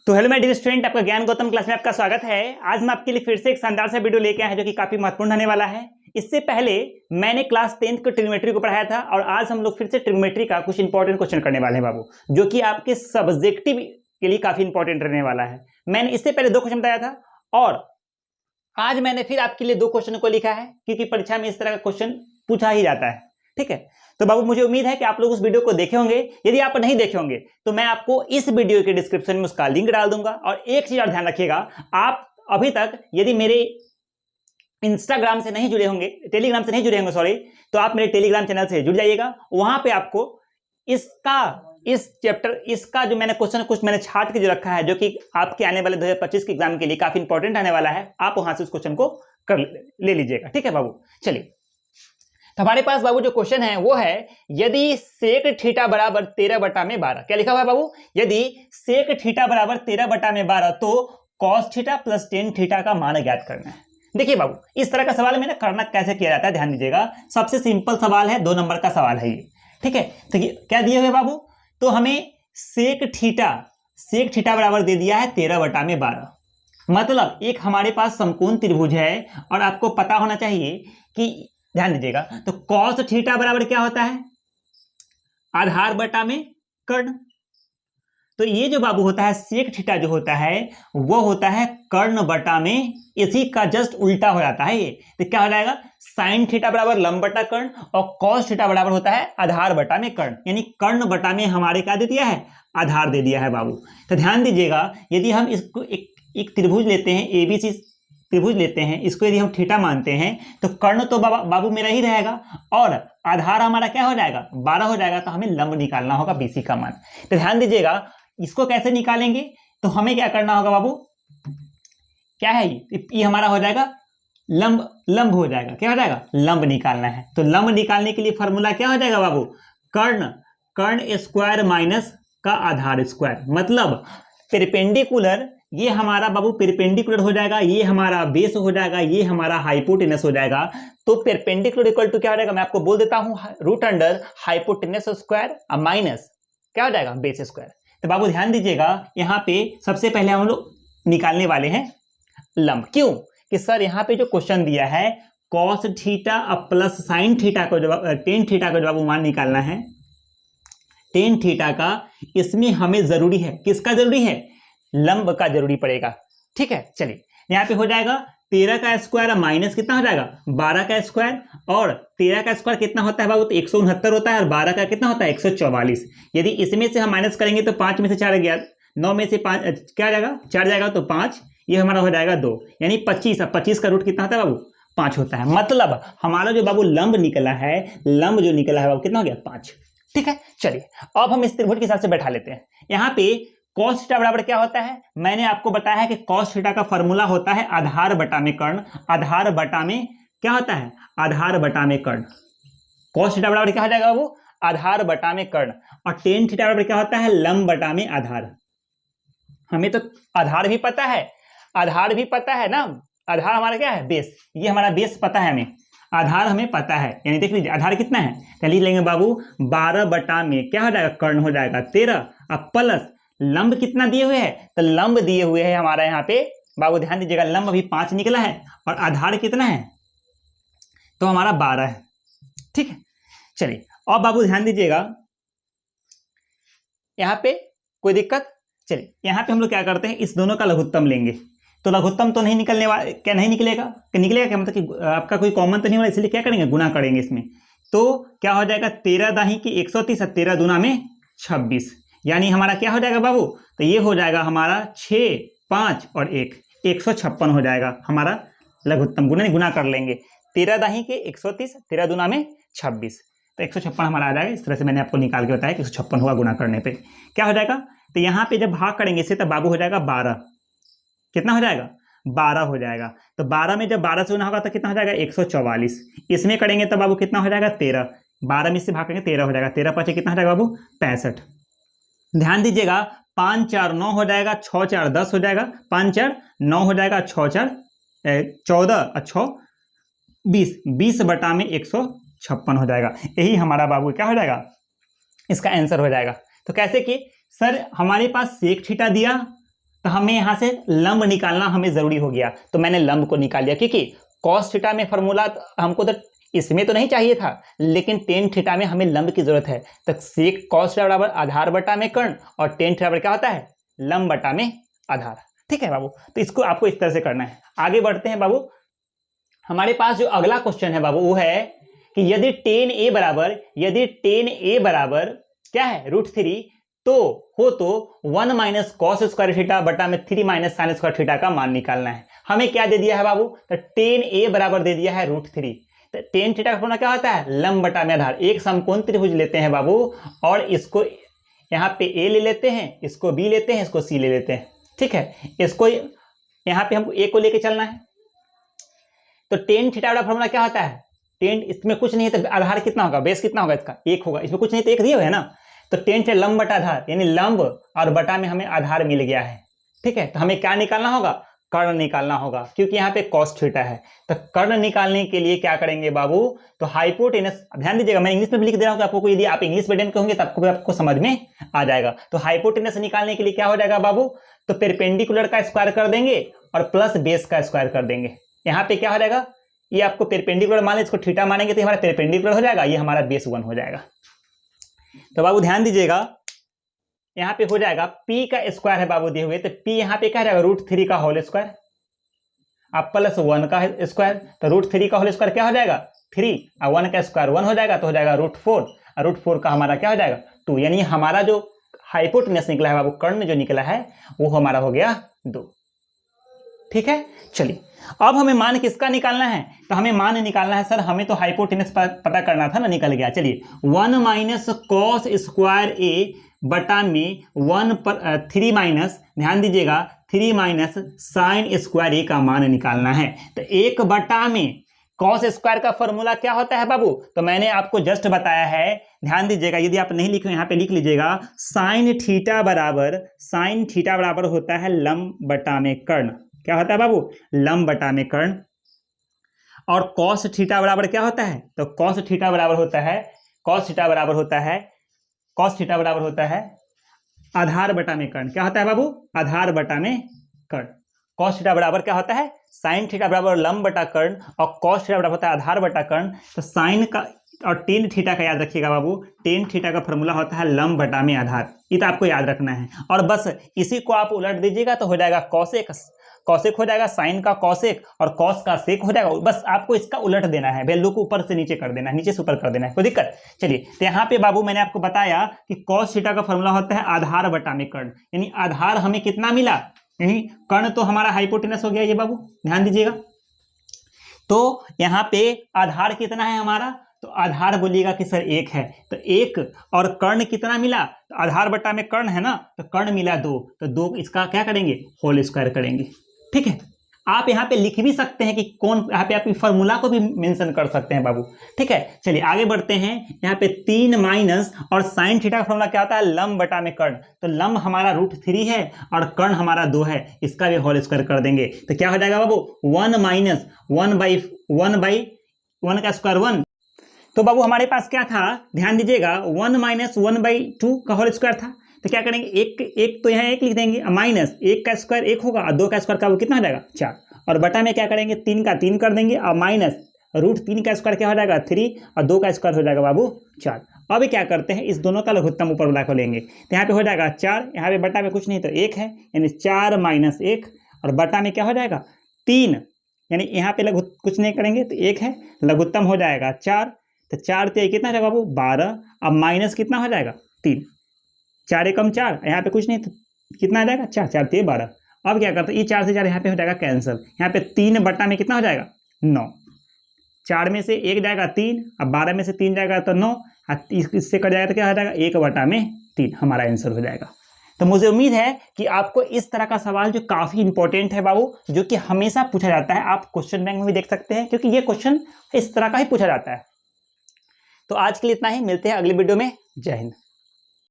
तो hello my dear student, आपका ज्ञान गौतम क्लास में आपका स्वागत है। आज मैं आपके लिए फिर से एक शानदार सा वीडियो लेके आया है जो कि काफी महत्वपूर्ण होने वाला है। इससे पहले मैंने क्लास 10th को ट्रिग्नोमेट्री को पढ़ाया था और आज हम लोग फिर से ट्रिग्नोमेट्री का कुछ इंपॉर्टेंट क्वेश्चन करने वाले हैं बाबू, जो कि आपके सब्जेक्टिव के लिए काफी इंपॉर्टेंट रहने वाला है। मैंने इससे पहले 2 क्वेश्चन बताया था और आज मैंने फिर आपके लिए 2 क्वेश्चन को लिखा है, क्योंकि परीक्षा में इस तरह का क्वेश्चन पूछा ही जाता है। ठीक है, तो बाबू मुझे उम्मीद है कि आप लोग उस वीडियो को देखे होंगे। यदि आप नहीं देखे होंगे तो मैं आपको इस वीडियो के डिस्क्रिप्शन में उसका लिंक डाल दूंगा। और एक चीज और ध्यान रखिएगा, आप अभी तक यदि मेरे इंस्टाग्राम से नहीं जुड़े होंगे, टेलीग्राम से नहीं जुड़े होंगे सॉरी, तो आप मेरे टेलीग्राम चैनल से जुड़ जाइएगा। वहां पे आपको इस चैप्टर इसका जो मैंने क्वेश्चन कुछ मैंने छाट के जो रखा है, जो कि आपके आने वाले 2025 के एग्जाम के लिए काफी इंपॉर्टेंट आने वाला है, आप वहां से उस क्वेश्चन को कर ले लीजिएगा। ठीक है बाबू, चलिए तो हमारे पास बाबू जो क्वेश्चन है वो है, यदि सेक थीटा बराबर 13/12। क्या लिखा हुआ है बाबू? यदि सेक थीटा बराबर 13/12 तो cos theta plus tan theta का मान ज्ञात करना है। देखिए बाबू, इस तरह का सवाल में ना करना कैसे किया जाता है, ध्यान दीजिएगा। सबसे सिंपल सवाल है, 2 नंबर का सवाल है ये। ठीक है, तो क्या दिए हुए बाबू? तो हमें सेक थीटा बराबर दे दिया है 13/12। मतलब एक हमारे पास समकोण त्रिभुज है और आपको पता होना चाहिए कि, ध्यान दीजिएगा, तो कॉस थीटा बराबर क्या होता है? आधार बटा में कर्ण। तो ये जो बाबू होता है सेक थीटा जो होता है वो होता है कर्ण बटा में, इसी का जस्ट उल्टा हो जाता है ये। तो क्या हो जाएगा? साइन थीटा बराबर लंब बटा कर्ण और कॉस थीटा बराबर होता है आधार बटा में कर्ण। यानी कर्ण बटा में हमारे क्या दे दिया है? आधार दे दिया है बाबू। तो ध्यान दीजिएगा, यदि हम इसको एक त्रिभुज लेते हैं, एबीसी त्रिभुज लेते हैं, इसको यदि हम थीटा मानते हैं तो कर्ण तो बाबू मेरा ही रहेगा और आधार हमारा क्या हो जाएगा? 12 हो जाएगा। तो हमें लंब निकालना होगा बीसी का मान। तो ध्यान दीजिएगा, इसको कैसे निकालेंगे? तो हमें क्या करना होगा बाबू? क्या है ये हमारा हो जाएगा लंब हो जाएगा। क्या हो जाएगा? लंब निकालना है। तो लंब निकालने के लिए फॉर्मूला क्या हो जाएगा बाबू? कर्ण स्क्वायर माइनस का आधार स्क्वायर। मतलब पेरपेंडिकुलर, ये हमारा बाबू पेरपेंडिकुलर हो जाएगा, ये हमारा बेस हो जाएगा, ये हमारा हाइपोटेनस हो जाएगा। तो पेरपेंडिकुलर इक्वल टू क्या हो जाएगा? मैं आपको बोल देता हूं, root under hypotenuse square minus क्या हो जाएगा? Base square. तो बाबू ध्यान दीजिएगा, यहाँ पे सबसे पहले हम लोग निकालने वाले हैं लंब। क्यों? कि सर यहाँ पे जो क्वेश्चन दिया है cos theta plus sine theta को जब टेन थीटा का जब मान निकालना है, टेन थीटा का, इसमें हमें जरूरी है, किसका जरूरी है? लंब का जरूरी पड़ेगा। ठीक है, चलिए यहाँ पे हो जाएगा 13 का स्क्वायर माइनस कितना हो जाएगा? 12 का स्क्वायर। और 13 का स्क्वायर कितना होता है बाबू? तो 169 होता है। और 12 का कितना होता है? 144। यदि इसमें से हम माइनस करेंगे तो 5 में से 4 गया, 9 में से 5 क्या जाएगा? 4 जाएगा, तो 5, ये हमारा हो जाएगा 2, यानी 25। अब 25 का रूट कितना होता है बाबू? 5 होता है। मतलब हमारा जो बाबू लंब निकला है, लंब जो निकला है बाबू कितना हो गया? 5। ठीक है, चलिए अब हम इस त्रिभुज के हिसाब से बैठा लेते हैं। यहाँ पे कॉस थीटा बराबर क्या होता है? मैंने आपको बताया है कि कॉस थीटा का फॉर्मूला होता है आधार बटा में कर्ण। आधार बटा में क्या होता है? आधार बटा में कर्ण। कॉस थीटा बराबर क्या हो जाएगा बाबू? आधार बटा में कर्ण। और टेन थीटा बराबर क्या होता है? लंब बटा में आधार। हमें तो आधार भी पता है, आधार भी पता है ना। आधार हमारा क्या है? बेस। ये हमारा बेस पता है, हमें आधार हमें पता है। यानी देख लीजिए आधार कितना है, चलिए लेंगे बाबू 12 बटा में क्या हो जाएगा? कर्ण हो जाएगा 13। अब प्लस लंब कितना दिए हुए हैं? तो लंब दिए हुए हैं हमारा यहाँ पे बाबू, ध्यान दीजिएगा, लंब अभी 5 निकला है और आधार कितना है? तो हमारा 12 है। ठीक है, चलिए और बाबू ध्यान दीजिएगा, यहाँ पे कोई दिक्कत? चलिए यहाँ पे हम लोग क्या करते हैं, इस दोनों का लघुत्तम लेंगे। तो लघुत्तम तो नहीं निकलने वाला, क्या नहीं निकलेगा? निकलेगा क्या? मतलब कि आपका कोई कॉमन तो नहीं होगा, इसलिए क्या करेंगे? गुना करेंगे इसमें। तो क्या हो जाएगा? 13 दाही की 130, 13 दूना में 26, यानी हमारा क्या हो जाएगा बाबू? तो ये हो जाएगा हमारा 6, 5 और 1, 156 हो जाएगा हमारा लघुत्तम। गुना कर लेंगे, 13 दाही के 130, 13 दूना में 26, तो 156 हमारा आ जाएगा। इस तरह से मैंने आपको निकाल के बताया कि 156 हुआ गुना करने पे। क्या हो जाएगा? तो यहाँ पे जब भाग करेंगे इससे, तब बाबू हो जाएगा 12। कितना हो जाएगा? 12 हो जाएगा। तो 12 में जब 12 से गुना होगा तो कितना हो जाएगा? 144। इसमें करेंगे तो बाबू कितना हो जाएगा? 13। 12 में से भाग करेंगे 13 हो जाएगा। 13 5 कितना हो जाएगा बाबू? 65। ध्यान दीजिएगा, 5 4 9 हो जाएगा, 6 4 10 हो जाएगा, 5 4 9 हो जाएगा, 6 4 14 और 6 20, 20 बटा में 156 हो जाएगा। यही हमारा बाबू क्या हो जाएगा? इसका आंसर हो जाएगा। तो कैसे कि सर हमारे पास सेक थीटा दिया तो हमें यहां से लंब निकालना हमें जरूरी हो गया, तो मैंने लंब को निकाल लिया, क्योंकि कॉस थीटा में फॉर्मूला हमको तो इसमें तो नहीं चाहिए था, लेकिन टेन थीटा में हमें लंब की जरूरत है। तो सेक कॉस थीटा बराबर आधार बटा में कर्ण, और टेन थीटा बराबर क्या होता है, लंब बटा में आधार। ठीक है बाबू, तो इसको आपको इस तरह से करना है। आगे बढ़ते हैं बाबू। हमारे पास जो अगला क्वेश्चन है बाबू वो है कि यदि टेन ए बराबर क्या है √3 तो 1 माइनस कॉस स्क्वायर थीटा बटा में 3 माइनस साइन स्क्वायर थीटा का मान निकालना है। हमें क्या दे दिया है बाबू, तो टेन ए बराबर दे दिया है √3। तो टेन थीटा का फॉर्मूला क्या होता है, लंब बटा में आधार। एक समकोण त्रिभुज लेते हैं बाबू, और इसको यहाँ पे ए ले लेते हैं, इसको बी लेते हैं, इसको सी ले लेते हैं। ठीक है, इसको यहाँ पे हमको ए को लेके चलना है। तो टेन थीटा वाला फॉर्मूला क्या होता है, टेन, इसमें कुछ नहीं है तो आधार कितना होगा, बेस कितना होगा इसका, 1 होगा। इसमें कुछ नहीं तो 1 दिया हुआ है ना, तो टेन थीटा लंब बटा आधार, यानी लंब और बटा में हमें आधार मिल गया है। ठीक है, तो हमें क्या निकालना होगा, कर्ण निकालना होगा, क्योंकि यहाँ पे कॉस थीटा है। तो कर्ण निकालने के लिए क्या करेंगे बाबू, तो हाइपोटेनस, ध्यान दीजिएगा मैं इंग्लिश में भी लिख दे रहा हूँ आपको, यदि आप इंग्लिश मीडियम के होंगे तो आपको समझ में आ जाएगा। तो हाइपोटेनस निकालने के लिए क्या हो जाएगा बाबू, तो परपेंडिकुलर का स्क्वायर कर देंगे और प्लस बेस का स्क्वायर कर देंगे। यहाँ पे क्या हो जाएगा, ये आपको परपेंडिकुलर मान, इसको थीटा मानेंगे तो हमारा परपेंडिकुलर हो जाएगा, ये हमारा बेस 1 हो जाएगा। तो बाबू ध्यान दीजिएगा, यहाँ पे हो जाएगा p का स्क्वायर है बाबू दिए हुए, तो p यहाँ पे क्या रहेगा, √3 का होल स्क्वायर, अब प्लस 1 का स्क्वायर, तो √3 का होल स्क्वायर क्या हो जाएगा 3, और 1 का स्क्वायर 1 हो जाएगा, तो हो जाएगा √4, और √4 का हमारा क्या हो जाएगा 2, यानी हमारा जो हाइपोटेनस निकला है बाबू, कर्ण जो निकला है वो हमारा हो गया 2। ठीक है, चलिए अब हमें मान किसका निकालना है, तो हमें मान निकालना है, सर हमें तो हाइपोटेनस पता करना था ना, निकल गया। चलिए 1 माइनस कॉस स्क्वायर ए बटा में 3 माइनस, ध्यान दीजिएगा 3 माइनस साइन स्क्वायर ए का मान निकालना है। तो 1 बटा में कॉस स्क्वायर का फॉर्मूला क्या होता है बाबू, तो मैंने आपको जस्ट बताया है, ध्यान दीजिएगा, यदि आप नहीं लिखे यहाँ पे लिख लीजिएगा, साइन थीटा बराबर होता है लंब बटा में कर्ण। क्या होता है बाबू, लंब बटा में कर्ण। और कॉस थीटा बराबर क्या होता है, तो कॉस थीटा बराबर होता है आधार बटा में कर्ण। क्या होता है बाबू, आधार बटा में कर्ण। कॉस थीटा बराबर क्या होता है, साइन थीटा बराबर लंब बटा कर्ण, और कॉस थीटा बराबर होता है आधार बटा कर्ण। तो साइन का और टेन थीटा का याद रखिएगा बाबू, टेन थीटा का फॉर्मूला होता है लंब बटा में आधार, ये तो आपको याद रखना है। और बस इसी को आप उलट दीजिएगा तो हो जाएगा कॉसेक हो जाएगा, साइन का कॉसेक और कॉस का सेक हो जाएगा। बस आपको इसका उलट देना है, वैल्यू को ऊपर से नीचे कर देना है, नीचे से ऊपर कर देना है, कोई दिक्कत। चलिए, तो यहाँ पे बाबू मैंने आपको बताया कि कॉस थीटा का फॉर्मूला होता है आधार बटा में कर्ण, यानी आधार हमें कितना मिला, यानी कर्ण तो हमारा हाइपोटेनस हो गया ये बाबू, ध्यान दीजिएगा। तो यहाँ पे आधार कितना है हमारा, तो आधार बोलिएगा कि सर 1 है, तो 1, और कर्ण कितना मिला, तो आधार बटा में कर्ण है ना, तो कर्ण मिला 2, तो 2 इसका क्या करेंगे, होल स्क्वायर करेंगे। ठीक है, आप यहाँ पे लिख भी सकते हैं कि कौन, यहाँ पे आप फॉर्मूला को भी मेंशन कर सकते हैं बाबू। ठीक है, चलिए आगे बढ़ते हैं। यहाँ पे 3 माइनस और साइन थीटा का फॉर्मूला क्या होता है, लंब बटा में कर्ण। तो लंब हमारा √3 है और कर्ण हमारा 2 है, इसका भी होल स्क्वायर कर देंगे। तो क्या हो जाएगा बाबू, 1 माइनस 1 का स्क्वायर 1। तो बाबू हमारे पास क्या था, ध्यान दीजिएगा, 1 माइनस 1/2 का होल स्क्वायर था। तो क्या करेंगे, एक तो यहाँ 1 लिख देंगे, माइनस 1 का स्क्वायर 1 होगा, और 2 का स्क्वायर का वो कितना हो जाएगा 4, और बटा में क्या करेंगे 3 का 3 कर देंगे, और माइनस √3 का स्क्वायर क्या हो जाएगा 3, और 2 का स्क्वायर हो जाएगा बाबू 4। अब क्या करते हैं, इस दोनों का लघुत्तम ऊपर वाला को लेंगे, तो यहाँ पे हो जाएगा 4, यहाँ पे बटा में कुछ नहीं तो 1 है, यानी 4 माइनस 1, और बटा में क्या हो जाएगा 3, यानी यहाँ पे कुछ नहीं करेंगे तो 1 है, लघुत्तम हो जाएगा 4, तो 4 ते कितना हो जाएगा बाबू 12, अब माइनस कितना हो जाएगा 3, 4 एकम 4, यहाँ पे कुछ नहीं तो कितना आ जाएगा 4, 4 ते 12। अब क्या करते हैं, ये 4 से 4 यहाँ पे हो जाएगा कैंसिल, यहाँ पे 3 बटा में कितना हो जाएगा 9, 4 में से 1 जाएगा 3, अब 12 में से 3 जाएगा तो 9, इससे कट जाएगा तो क्या हो जाएगा 1 बटा में 3, हमारा आंसर हो जाएगा। तो मुझे उम्मीद है कि आपको इस तरह का सवाल जो काफी इंपॉर्टेंट है बाबू, जो कि हमेशा पूछा जाता है, आप क्वेश्चन बैंक में भी देख सकते हैं, क्योंकि ये क्वेश्चन इस तरह का ही पूछा जाता है। तो आज के लिए इतना ही, मिलते हैं अगली वीडियो में। जय हिंद।